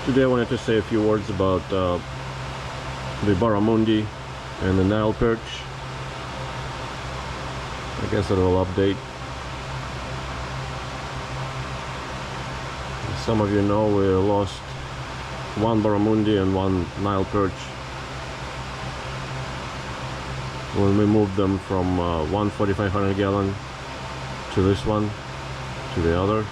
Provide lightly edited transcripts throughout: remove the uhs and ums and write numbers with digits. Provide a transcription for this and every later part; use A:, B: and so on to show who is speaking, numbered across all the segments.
A: Today I wanted to say a few words about the Barramundi and the Nile perch. I guess a little update. As some of you know, we lost one Barramundi and one Nile perch when we moved them from one 4,500 gallon to this one, to the other.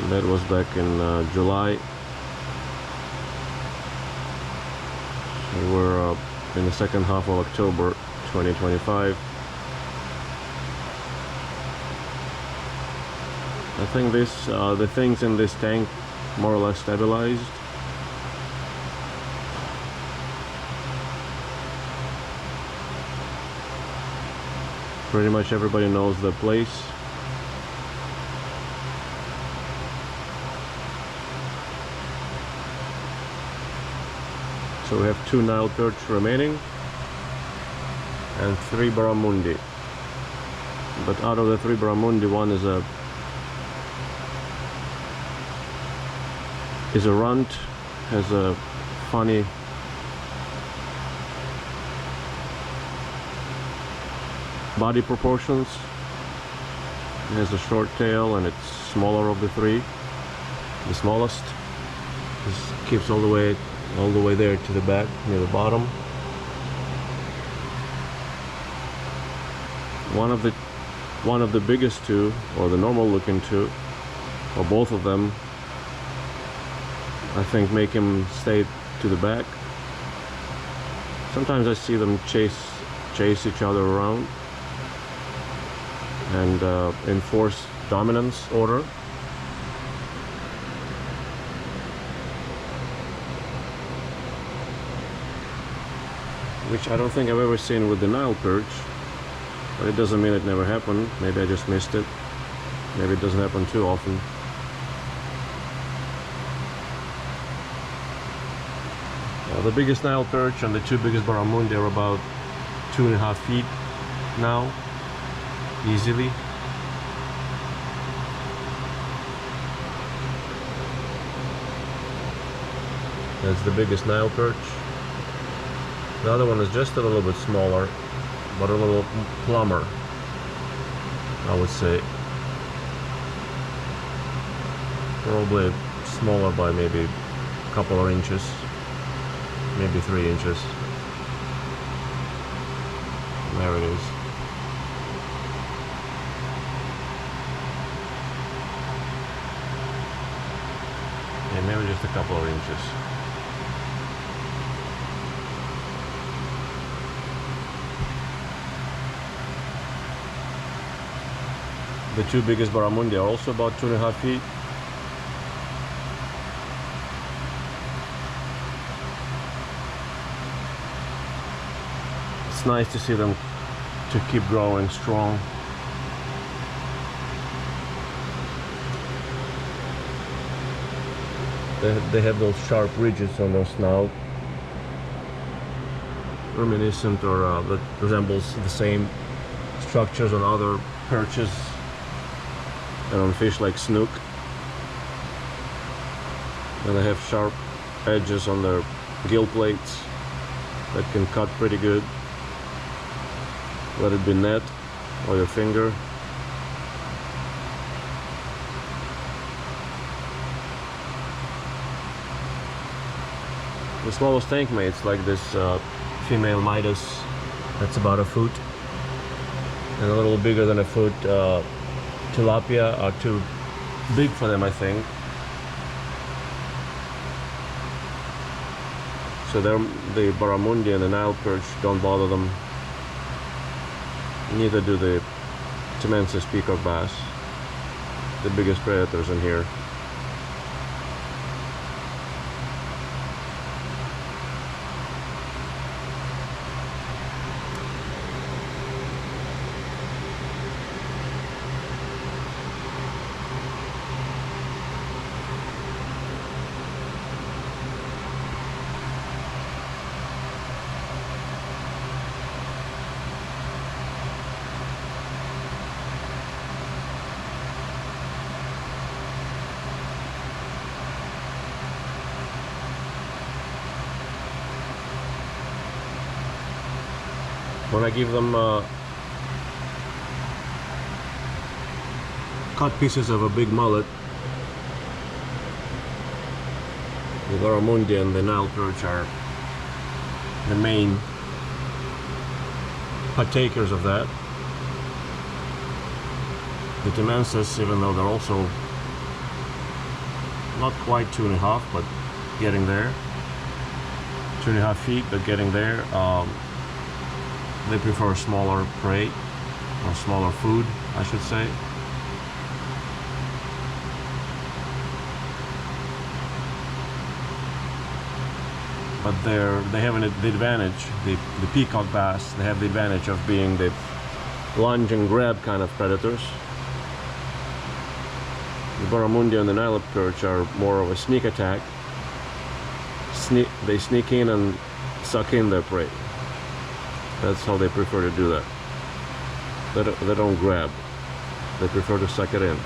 A: That was back in July. So we're in the second half of October 2025. I think the things in this tank more or less stabilized. Pretty much everybody knows the place. So we have 2 Nile perch remaining and 3 Barramundi. But out of the 3 Barramundi, one is a runt, has a funny body proportions. It has a short tail and it's smaller of the 3, the smallest. This keeps all the way there to the back near the bottom. One of the biggest 2, or the normal looking 2, or both of them, I think make him stay to the back. Sometimes I see them chase each other around and enforce dominance order. Which I don't think I've ever seen with the Nile perch, but it doesn't mean it never happened. Maybe I just missed it. Maybe it doesn't happen too often. The biggest Nile perch and the 2 biggest Barramundi are about 2.5 feet now, easily. That's the biggest Nile perch. The other one is just a little bit smaller, but a little plumber, I would say. Probably smaller by maybe a couple of inches, maybe 3 inches. There it is. Yeah, maybe just a couple of inches. The 2 biggest Barramundi are also about 2.5 feet. It's nice to see them to keep growing strong. They have those sharp ridges on their snout, reminiscent or that resembles the same structures on other perches and on fish like snook. And they have sharp edges on their gill plates that can cut pretty good. Let it be net or your finger. The smallest tank mates, like this female mystus, that's about 1 foot, and a little bigger than 1 foot tilapia are too big for them, I think. So the Barramundi and the Nile perch don't bother them. Neither do the Timensis peacock bass, the biggest predators in here. when I give them cut pieces of a big mullet, the Barramundi and the Nile perch are the main partakers of that. The Timensys, even though they're also not quite 2.5, but getting there, 2.5 feet, but getting there, they prefer smaller prey, or smaller food, I should say. But they have the advantage, the peacock bass, they have the advantage of being the lunge and grab kind of predators. The Barramundi and the Nile perch are more of a sneak attack. They sneak in and suck in their prey. That's how they prefer to do that. They don't grab. They prefer to suck it in.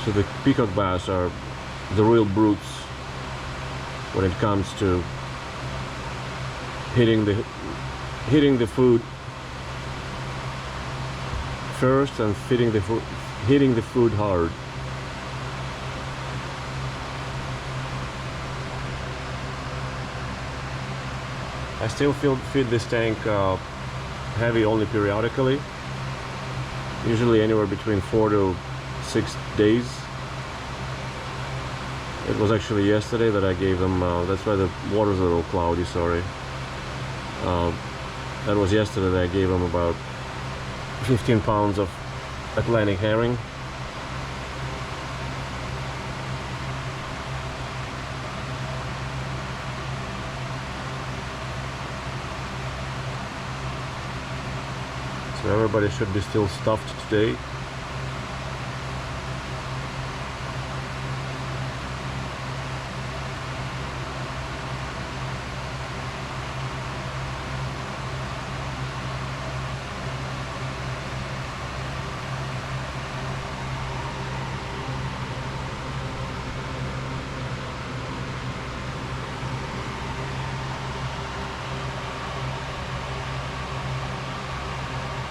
A: So the peacock bass are the real brutes when it comes to hitting the food first and hitting the food hard. I still feed this tank heavy only periodically, usually anywhere between 4 to 6 days. It was actually yesterday that I gave them, that's why the water's a little cloudy, sorry. That was yesterday that I gave them about 15 pounds of Atlantic herring. So everybody should be still stuffed today.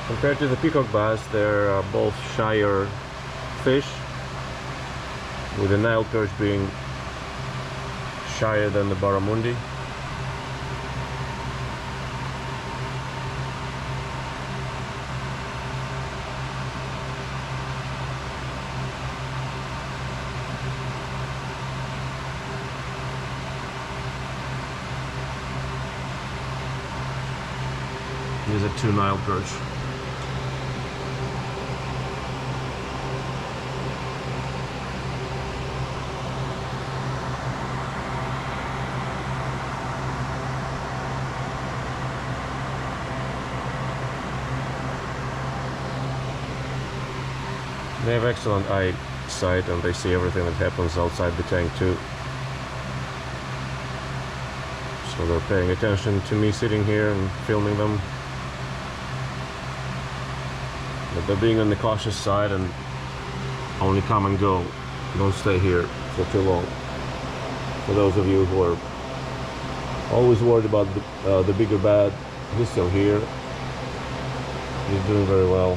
A: Compared to the peacock bass, they're both shyer fish, with the Nile perch being shyer than the Barramundi. These are 2 Nile perch. They have excellent eyesight and they see everything that happens outside the tank too. So they're paying attention to me sitting here and filming them. But they're being on the cautious side and only come and go. Don't stay here for too long. For those of you who are always worried about the bigger bad, he's still here. He's doing very well.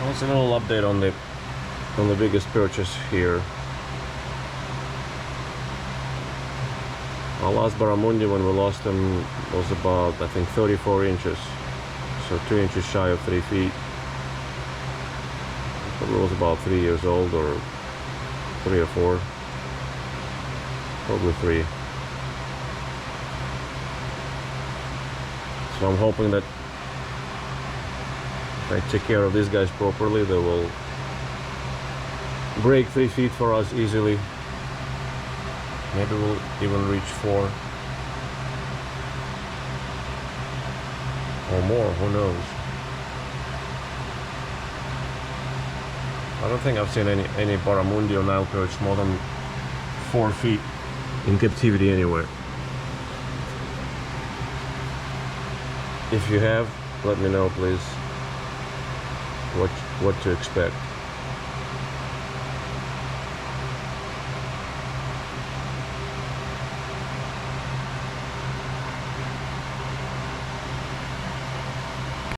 A: That's a little update on the biggest perches here. Our last Barramundi, when we lost him, was about, I think, 34 inches, so 2 inches shy of 3 feet. Probably was about 3 years old, or 3 or 4, probably 3. So I'm hoping that if I take care of these guys properly, they will break 3 feet for us easily. Maybe we'll even reach 4 or more, who knows. I don't think I've seen any Barramundi or Nile perch more than 4 feet in captivity anywhere. If you have, let me know please what to expect.